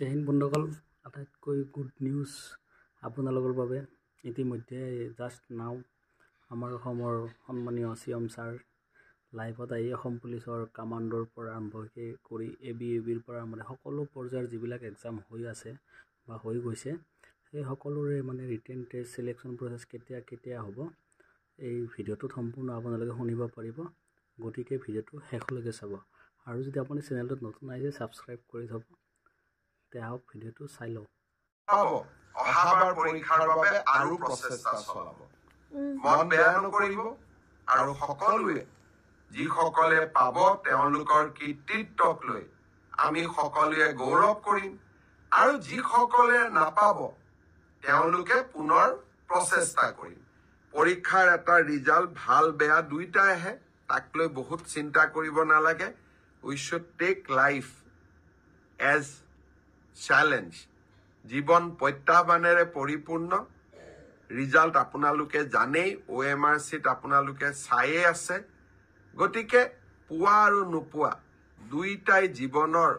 জয় হিন্দ বন্ধুসকল, আটাইতকৈ good news আপোনালোকৰ বাবে। ইতিমধ্যে জাষ্ট নাও আমাৰ অসমৰ সন্মানীয় CM ছাৰ লাইভত আহি অসম পুলিচৰ কামাণ্ডৰ পৰা আৰম্ভ কৰি ABUBৰ পৰা সকলো পৰ্যায়ৰ যিবিলাক এক্সাম হৈ আছে বা হৈ গৈছে, সেই সকলোৰে ৰিটেন টেষ্ট চিলেকশ্যন প্ৰচেছ কেতিয়া হ'ব, এই ভিডিঅ'টোত সম্পূৰ্ণ আপোনালোকে শুনিব পাৰিব। গতিকে ভিডিঅ'টো শেষলৈকে চাব, আৰু যদি আপুনি চেনেলটোত নতুন আহিছে ছাবস্ক্ৰাইব কৰি থ'ব। আহক ভিডিঅ'টো চাই লওঁ। অহাবাৰ পৰীক্ষাৰ বাবে আৰু প্ৰচেষ্টা চলাব, মন বেয়া নকৰিব, আৰু সকলোৱে যিসকলে পাব তেওঁলোকৰ কৃতিত্বক লৈ আমি সকলোৱে গৌৰৱ কৰিম, আৰু যিসকলে নাপাব তেওঁলোকে পুনৰ প্ৰচেষ্টা কৰিম। পৰীক্ষাৰ এটা ৰিজাল্ট ভাল বেয়া দুইটা আহে, তাক লৈ বহুত চিন্তা কৰিব নালাগে। We should take life as challenge. জীৱন প্ৰত্যাহ্বানেৰে পৰিপূৰ্ণ। ৰিজাল্ট আপোনালোকে জানেই, OMRCত আপোনালোকে চায়ে আছে। গতিকে পোৱা আৰু নোপোৱা দুইটাই জীৱনৰ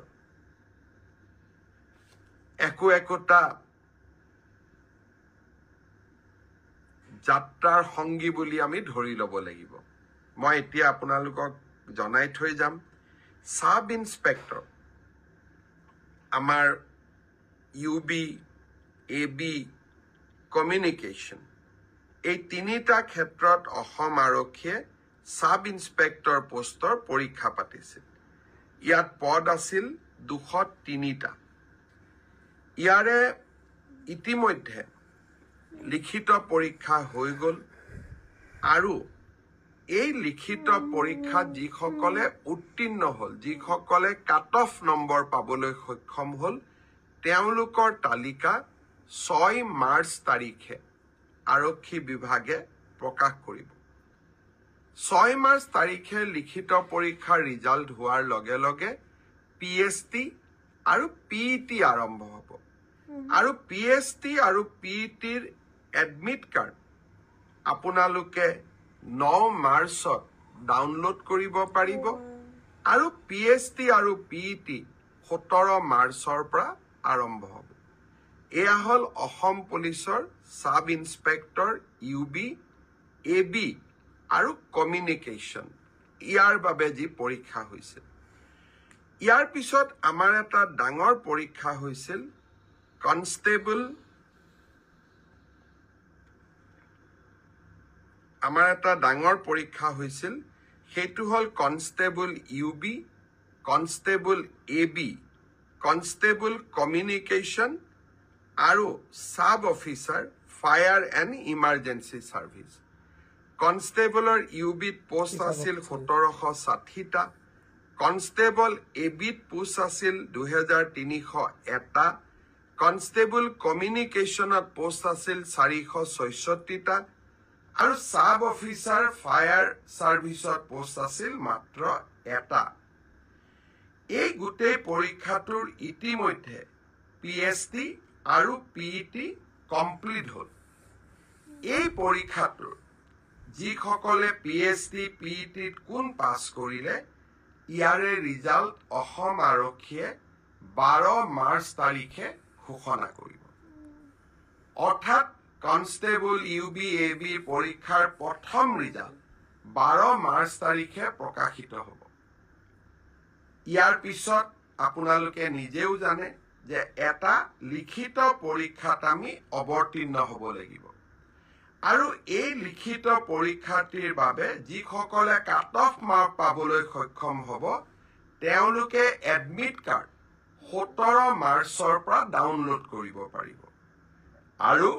একোটা যাত্ৰাৰ সংগী বুলি আমি ধৰি ল'ব লাগিব। মই এতিয়া আপোনালোকক জনাই থৈ যাম, সাব ইন্সপেক্টৰ আমাৰ UB, AB, কমিউনিকেশ্যন, এই তিনিটা ক্ষেত্ৰত অসম আৰক্ষীয়ে সাব ইন্সপেক্টৰ পোষ্টৰ পৰীক্ষা পাতিছিল। ইয়াত পদ আছিল 203টা। ইয়াৰে ইতিমধ্যে লিখিত পৰীক্ষা হৈ গ'ল, আৰু এই লিখিত পৰীক্ষাত যিসকলে উত্তীৰ্ণ হ'ল, যিসকলে কাট অফ নম্বৰ পাবলৈ সক্ষম হ'ল, তেওঁলোকৰ তালিকা 6 মাৰ্চ তাৰিখে আৰক্ষী বিভাগে প্ৰকাশ কৰিব। 6 মাৰ্চ তাৰিখে লিখিত পৰীক্ষাৰ ৰিজাল্ট হোৱাৰ লগে লগে PST আৰু PET আৰম্ভ হ'ব, আৰু PST আৰু PETৰ এডমিট কাৰ্ড আপোনালোকে 9 মাৰ্চত ডাউনলোড কৰিব পাৰিব, আৰু PST আৰু PET 17 মাৰ্চৰ পৰা আৰম্ভ হ'ব। এয়া হ'ল অসম পুলিচৰ সাব ইন্সপেক্টৰ UB, AB আৰু কমিউনিকেশ্যন, ইয়াৰ বাবে যি পৰীক্ষা হৈছিল। ইয়াৰ পিছত আমাৰ এটা ডাঙৰ পৰীক্ষা হৈছিল কনষ্টেবল। সেইটো হ'ল constable UB, constable AB, constable communication আৰু sub officer fire and emergency service. কনষ্টেবলৰ UBত পোষ্ট আছিল 1760টা, কনষ্টেবল ABত পোষ্ট আছিল 2301টা, কনষ্টেবল কমিউনিকেশ্যনত পোষ্ট আছিল 466টা, আৰু সাব অফিচাৰ ফায়াৰ ছাৰ্ভিচত পোষ্ট আছিল মাত্ৰ 1টা। এই গোটেই পৰীক্ষাটোৰ ইতিমধ্যে PST আৰু PET কমপ্লিট হ'ল। এই পৰীক্ষাটোৰ যিসকলে PST, PETত কোন পাছ কৰিলে, ইয়াৰে ৰিজাল্ট অসম আৰক্ষীয়ে 12 মাৰ্চ তাৰিখে ঘোষণা কৰিব। অৰ্থাৎ কনষ্টেবল UB, AB পৰীক্ষাৰ প্ৰথম ৰিজাল্ট 12 মাৰ্চ তাৰিখে প্ৰকাশিত হ'ব। ইয়াৰ পিছত আপোনালোকে নিজেও জানে যে এটা লিখিত পৰীক্ষাত আমি অৱতীৰ্ণ হ'ব লাগিব, আৰু এই লিখিত পৰীক্ষাটিৰ বাবে যিসকলে কাট অফ মাৰ্ক পাবলৈ সক্ষম হ'ব, তেওঁলোকে এডমিট কাৰ্ড 17 মাৰ্চৰ পৰা ডাউনলোড কৰিব পাৰিব, আৰু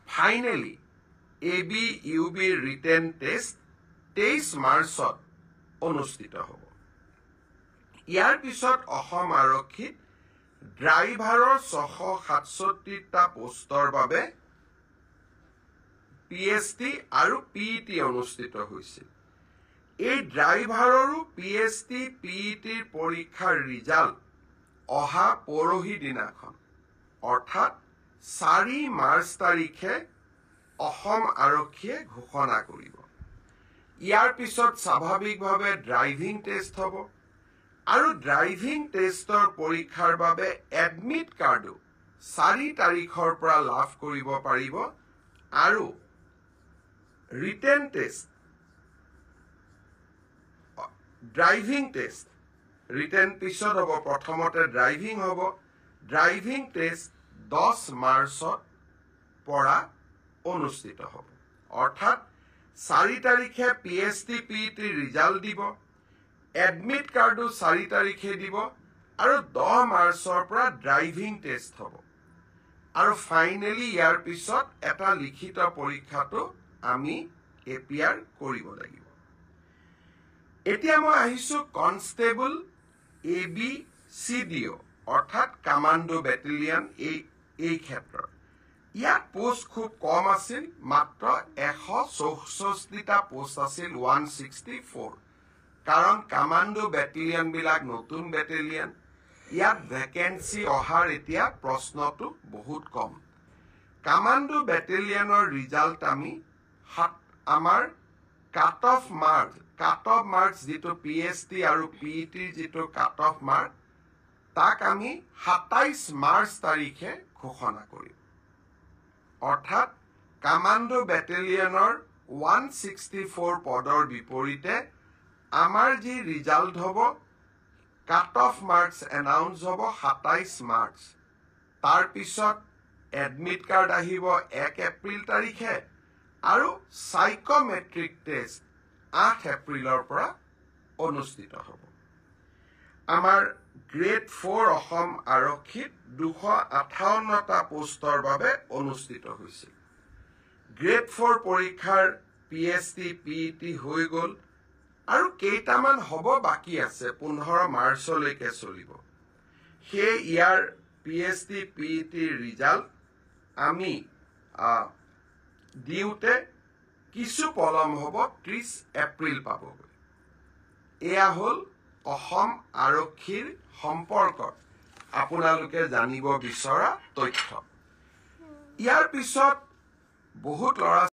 ফাইনেলি ABUB ৰিটেন টেষ্ট 23 মাৰ্চত অনুষ্ঠিত হ'ব। ইয়াৰ পিছত অসম আৰক্ষীত ড্ৰাইভাৰৰ 667টা পোষ্টৰ বাবে PST আৰু PET অনুষ্ঠিত হৈছিল। এই ড্ৰাইভাৰৰো PST, PETৰ পৰীক্ষাৰ ৰিজাল্ট অহা পৰহি দিনাখন, অৰ্থাৎ 4 মাৰ্চ তাৰিখে অসম আৰক্ষীয়ে ঘোষণা কৰিব। ইয়াৰ পিছত স্বাভাৱিকভাৱে ড্ৰাইভিং টেষ্ট হ'ব, আৰু ড্ৰাইভিং টেষ্টৰ পৰীক্ষাৰ বাবে এডমিট কাৰ্ডো 4 তাৰিখৰ পৰা লাভ কৰিব পাৰিব আৰু written test driving test written পিছত হ'ব প্ৰথমতে ড্ৰাইভিং হ'ব ড্ৰাইভিং টেষ্ট 10 মাৰ্চৰ পৰা অনুষ্ঠিত হ'ব অৰ্থাৎ 4 তাৰিখে PST PET ৰিজাল্ট দিব এডমিট কাৰ্ডো 4 তাৰিখে দিব আৰু 10 মাৰ্চৰ পৰা ড্ৰাইভিং টেষ্ট হ'ব আৰু ফাইনেলি ইয়াৰ পিছত এটা লিখিত পৰীক্ষাটো আমি APR কৰিব লাগিব এতিয়া মই আহিছো কনষ্টেবল ABCDO অৰ্থাৎ কমান্ডো বেটেলিয়ন এই ক্ষেত্ৰত ইয়াত পোষ্ট খুব কম আছিল মাত্ৰ 164টা পোষ্ট আছিল 164 কাৰণ কমান্ডো বেটেলিয়ন বিলাক নতুন বেটেলিয়ন ইয়াত ভ্যাকেন্সি অহাৰ এতিয়া প্ৰশ্নটো বহুত কম কমান্ডো বেটেলিয়নৰ ৰিজাল্ট আমি আমাৰ কাট অফ মাৰ্কস যেটো PST আৰু PET যেটো কাট অফ মাৰ্ক তাক আমি 27 মাৰ্চ তাৰিখে ঘোষণা কৰিম অৰ্থাৎ কমান্ডো বেটেলিয়নৰ 164 পদৰ বিপৰীতে আমাৰ যি ৰিজাল্ট হ'ব কাট অফ মাৰ্কস এনাউন্স হ'ব 27 মাৰ্চ তাৰ পিছত এডমিট কাৰ্ড আহিব 1 এপ্ৰিল তাৰিখে আৰু সাইকোমেট্ৰিক টেষ্ট 8 এপ্ৰিলৰ পৰা অনুষ্ঠিত হ'ব আমাৰ গ্ৰেড 4 অসম আৰক্ষীত 258টা পোষ্টৰ বাবে অনুষ্ঠিত হৈছিল গ্ৰেড 4 পৰীক্ষাৰ PST PET হৈ গ'ল আৰু কেইটামান হ'ব বাকি আছে 15 মাৰ্চলৈকে চলিব সেই ইয়াৰ PST PET ৰিজাল্ট আমি দিউতে কিছু পলম হ'ব 30 এপ্ৰিল পাবগৈ এয়া হ'ল অসম আৰক্ষীৰ সম্পৰ্কত আপোনালোকে জানিব বিচৰা তথ্য ইয়াৰ পিছত বহুত ল'ৰা